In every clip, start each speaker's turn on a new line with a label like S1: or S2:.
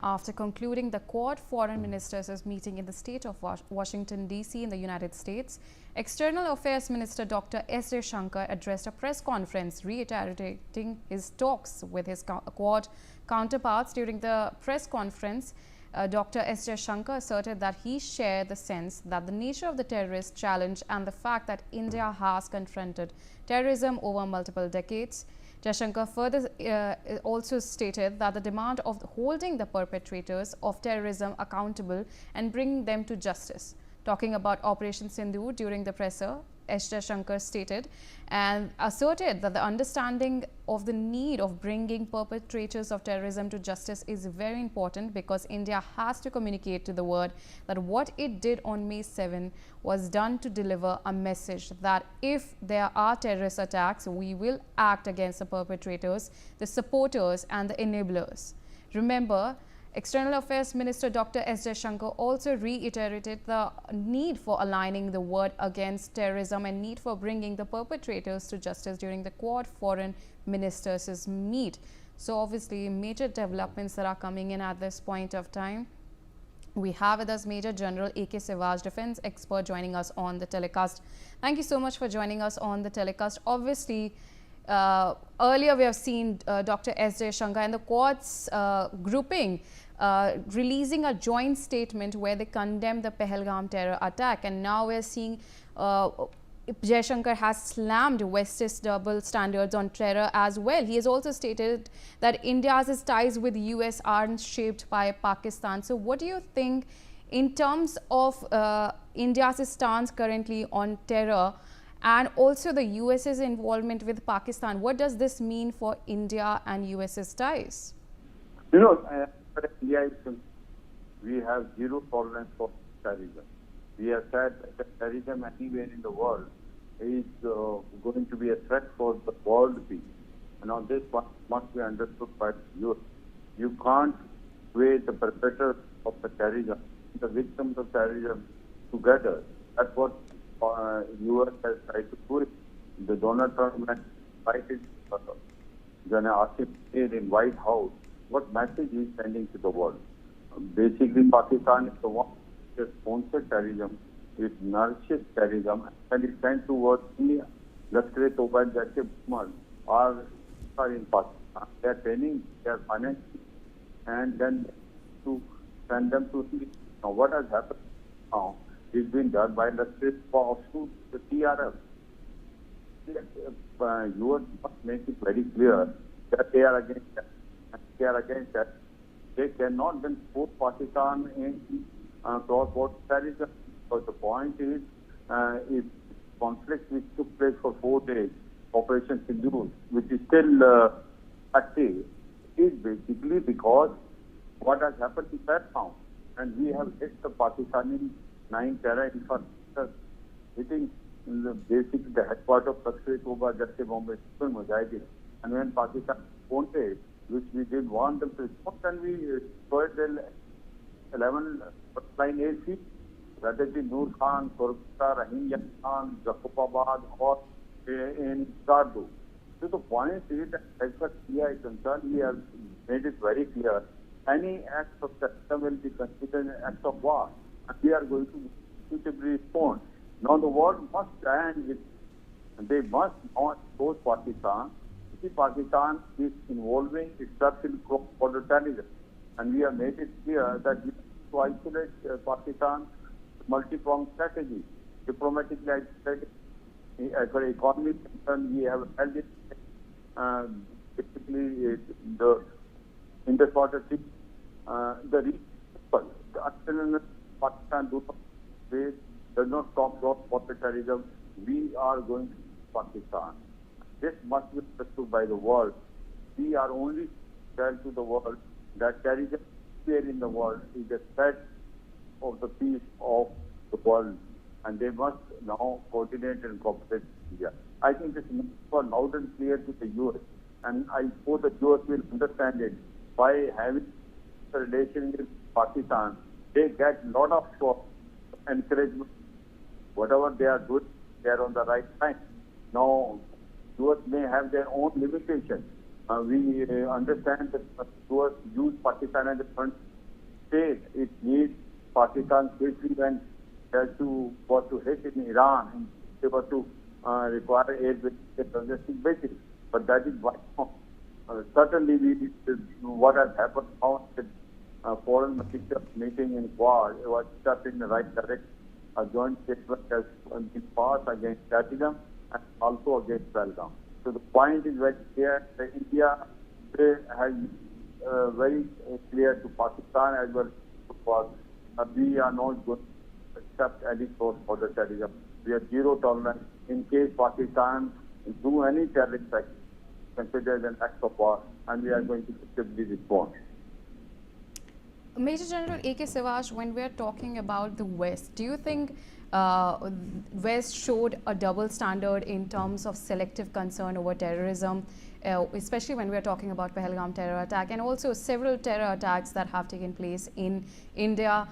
S1: After concluding the Quad Foreign Ministers' meeting in the state of Washington, D.C. in the United States, External Affairs Minister Dr. S. Jaishankar addressed a press conference reiterating his talks with his Quad counterparts. During the press conference, Dr. S. Jaishankar asserted that he shared the sense that the nature of the terrorist challenge and the fact that India has confronted terrorism over multiple decades. Jaishankar further also stated that the demand of holding the perpetrators of terrorism accountable and bringing them to justice. Talking about Operation Sindoor during the presser, S. Jaishankar stated and asserted that the understanding of the need of bringing perpetrators of terrorism to justice is very important because India has to communicate to the world that what it did on May 7 was done to deliver a message that if there are terrorist attacks, we will act against the perpetrators, the supporters and the enablers. Remember, External Affairs Minister Dr. S. Jaishankar also reiterated the need for aligning the word against terrorism and need for bringing the perpetrators to justice during the Quad Foreign Ministers' meet. So obviously, major developments that are coming in at this point of time. We have with us Major General A.K. Siwach, defense expert, joining us on the telecast. Thank you so much for joining us on the telecast. Obviously, earlier we have seen Dr. S. Jaishankar and the Quad's grouping releasing a joint statement where they condemn the Pahalgam terror attack, and now we are seeing Jaishankar has slammed West's double standards on terror as well. He has also stated that India's ties with the US aren't shaped by Pakistan. So what do you think in terms of India's stance currently on terror and also the US's involvement with Pakistan? What does this mean for India and US's ties?
S2: You know, India is, we have zero tolerance for terrorism. We have said that terrorism anywhere in the world is going to be a threat for the world peace. And now this must be understood by you. You can't weigh the perpetrators of the terrorism, the victims of terrorism together. That's what US has tried to do. The Donald Trump had cited Jana Asif in White House. What message is sending to the world? Basically, Pakistan is the one that sponsors terrorism, it nourishes terrorism, and it sends towards India. Lashkar-e-Toba and Jaish-e-Mohammed are in Pakistan. They are training, they are financing, and then to send them to India. Now, what has happened now is being done by Lashkar-e-Toba to the TRF. US must make it very clear that they are against that. They are against that. They cannot then put Pakistan in cross-border terrorism. But the point is, if conflict which took place for 4 days, Operation Sindoor, which is still active, is basically because what has happened is that now, and we have hit the Pakistani 9 terror infrastructure, hitting basically the headquarters of Lashkar-e-Toba, Jaish-e-Mohammed, Mujahideen. And when Pakistan wanted, which we did want them to respond, and we destroyed the 11 line airfield, whether it be Noor Khan, Korkta, Rahim Khan, Jacobabad, or in Sardu. So the point is that as far as India is concerned, we have made it very clear, any act of terrorism will be considered an act of war, and we are going to suitably respond. Now the world must stand with, they must not oppose Pakistan. Pakistan is involving itself in cross-border terrorism, and we have made it clear that we have to isolate Pakistan multi-pronged strategy. Diplomatically, I said, as far as economy is concerned, we have held it basically in the sort of thing, the people, until Pakistan does not stop cross-border terrorism, we are going to Pakistan. This must be understood by the world. We are only tell to the world that terrorism here in the world is a threat of the peace of the world, and they must now coordinate and cooperate with India. I think this is loud and clear to the US, and I hope the US will understand it. By having a relation with Pakistan, they get a lot of encouragement. Whatever they are doing, they are on the right line. Now, US may have their own limitations. We understand that US use Pakistan as a front state, it needs Pakistan quickly when has to got to hit in Iran, and they were to require aid with the logistic basis. But that is why certainly what has happened now, the foreign minister meeting in Quad was step in the right direction. A joint statement has been passed against terrorism and also against Pahalgam. So the point is very clear that India has very clear to Pakistan as well as we are not going to accept any source for the terrorism. We are zero tolerance in case Pakistan do any terrorist act considered an act of war, and we are going to effectively respond.
S1: Major General A.K. Siwach, when we are talking about the West, do you think West showed a double standard in terms of selective concern over terrorism, especially when we are talking about Pahalgam terror attack and also several terror attacks that have taken place in India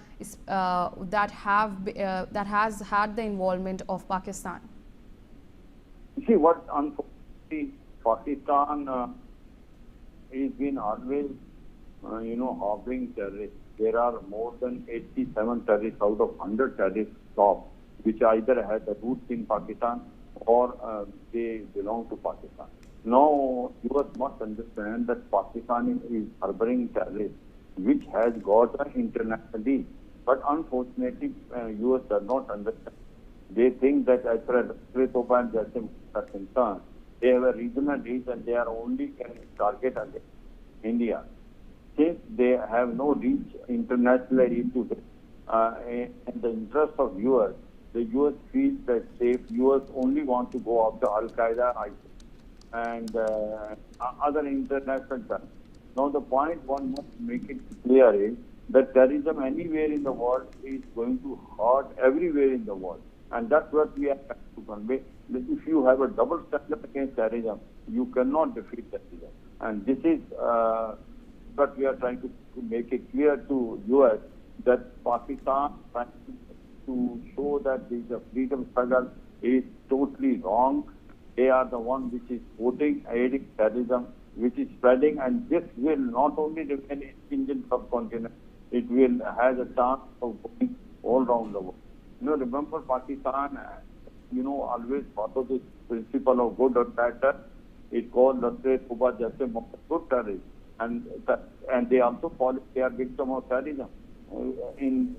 S1: that has had the involvement of Pakistan?
S2: You see, what unfortunately Pakistan has been always harboring terrorists. There are more than 87 terrorists out of 100 terrorists stopped, which either had the roots in Pakistan or they belong to Pakistan. Now, US must understand that Pakistan is harboring terrorists, which has got an international reach. But unfortunately, US does not understand. They think that as far as Indo-Pacific and Jaishankar are concerned, they have a regional reach and they are only can target against India. Since they have no reach internationally into this, in the interest of US, the US feels that safe. US only want to go after Al-Qaeda, ISIS, and other international terrorists. Now the point one must make it clear is that terrorism anywhere in the world is going to hurt everywhere in the world. And that's what we are trying to convey. That if you have a double standard against terrorism, you cannot defeat terrorism. And this is what we are trying to make it clear to US that Pakistan trying to show that the freedom struggle is totally wrong. They are the one which is voting, aiding terrorism, which is spreading, and this will not only remain in Indian subcontinent, it will have a chance of going all around the world. Remember Pakistan, always follow this principle of good or bad terror. It called the Terrorism, good terrorists. And they also follow, they are victim of terrorism in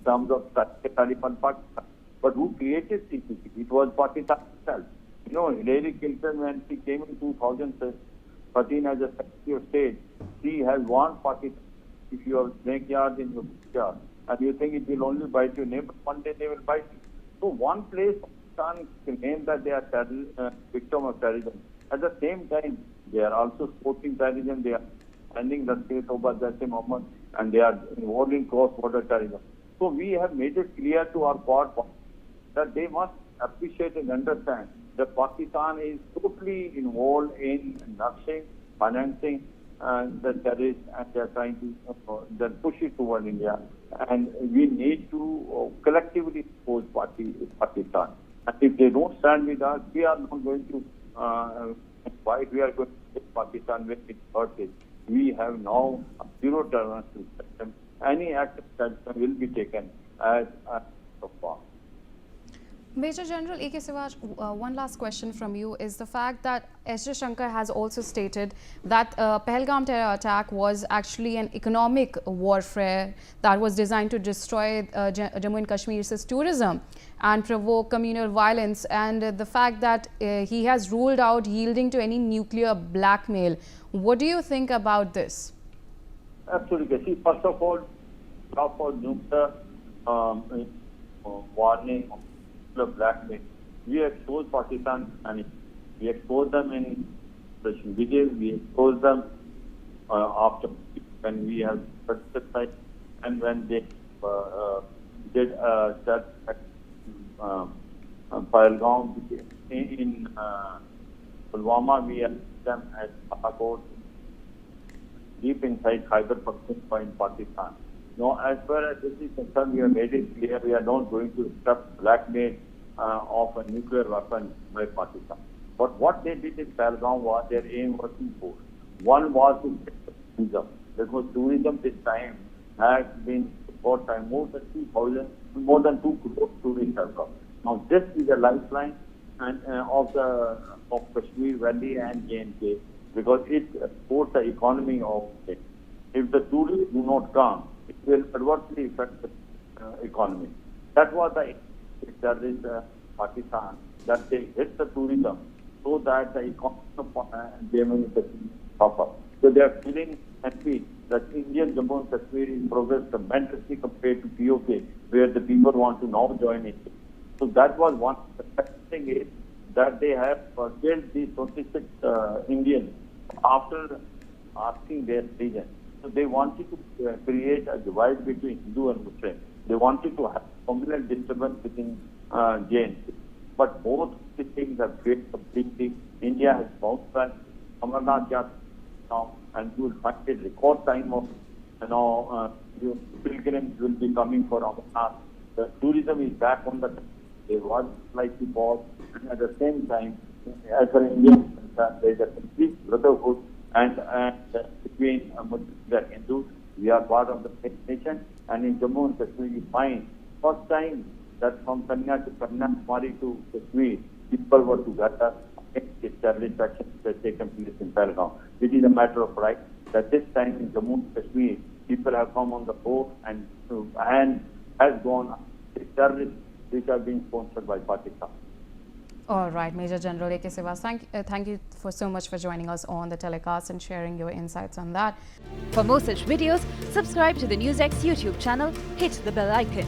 S2: terms of Taliban Pakistan. But who created CPC? It was Pakistan itself. Hillary Clinton, when she came in 2013 as a Secretary of State, she has warned Pakistan, if you have snake yards in your backyard and you think it will only bite your neighbor, one day they will bite you. So one place Pakistan claims that they are victim of terrorism. At the same time, they are also supporting terrorism. They are sending the state over Muhammad, and they are involved in cross-border terrorism. So we have made it clear to our Quad that they must appreciate and understand that Pakistan is totally involved in nourishing, financing the terrorists, and they are trying to then push it toward India. And we need to collectively oppose Pakistan. And if they don't stand with us, we are not going to fight. We are going to take Pakistan when it hurts it. We have now zero tolerance to terrorism. Any act of terrorism will be taken as of far.
S1: Major General A.K. Siwach, one last question from you is the fact that S. Jaishankar has also stated that Pahalgam terror attack was actually an economic warfare that was designed to destroy Jammu and Kashmir's tourism and provoke communal violence, and the fact that he has ruled out yielding to any nuclear blackmail. What do you think about this?
S2: Absolutely. See, first of all, for nuclear warning, blackmail. We expose Pakistan and we expose them in the videos, we expose them after when we have participate and when they did that Pahalgam in Pulwama, we have them at Pakistan, deep inside Khyber Pakhtunkhwa in Pakistan. Now, as far as this is concerned, we have made it clear we are not going to accept blackmail of a nuclear weapon by Pakistan. But what they did in Pahalgam was their aim was twofold. One was to get terrorism. because tourism this time has been for time more than 2 crore tourists have come. Now this is a lifeline and of Kashmir Valley and J&K because it supports the economy of it. If the tourists do not come, it will adversely affect the economy. That was the terrorist Pakistan, that they hit the tourism so that the economy of Jammu and Kashmir suffer. So they are feeling happy that Indian Jammu and Kashmir is progressed tremendously compared to POK, where the people want to now join it. So that was one. The second thing is that they have killed these 26 Indians after asking their religion. So they wanted to create a divide between Hindu and Muslim. They wanted to have communal disturbance within Jain. But both these things have failed completely. India has bounced back. Amarnath Yatra now, and you will find a record time of, pilgrims will be coming for Amarnath. The tourism is back on the. There was slightly pause, and at the same time, as for Indians, there is a complete brotherhood and between Muslims and Hindus. We are part of the same nation, and in Jammu and Kashmir, you find first time that from Kanya to Kanyakumari to Kashmir, people were together against the terrorist actions that have taken place in Pahalgam. It is a matter of right that this time in Jammu and Kashmir, people have come on the boat and has gone the terrorists which are being sponsored by Pakistan.
S1: All right, Major General A.K. Siwach, thank you for so much for joining us on the telecast and sharing your insights on that.
S3: For more such videos, subscribe to the Newsx YouTube channel, hit the bell icon.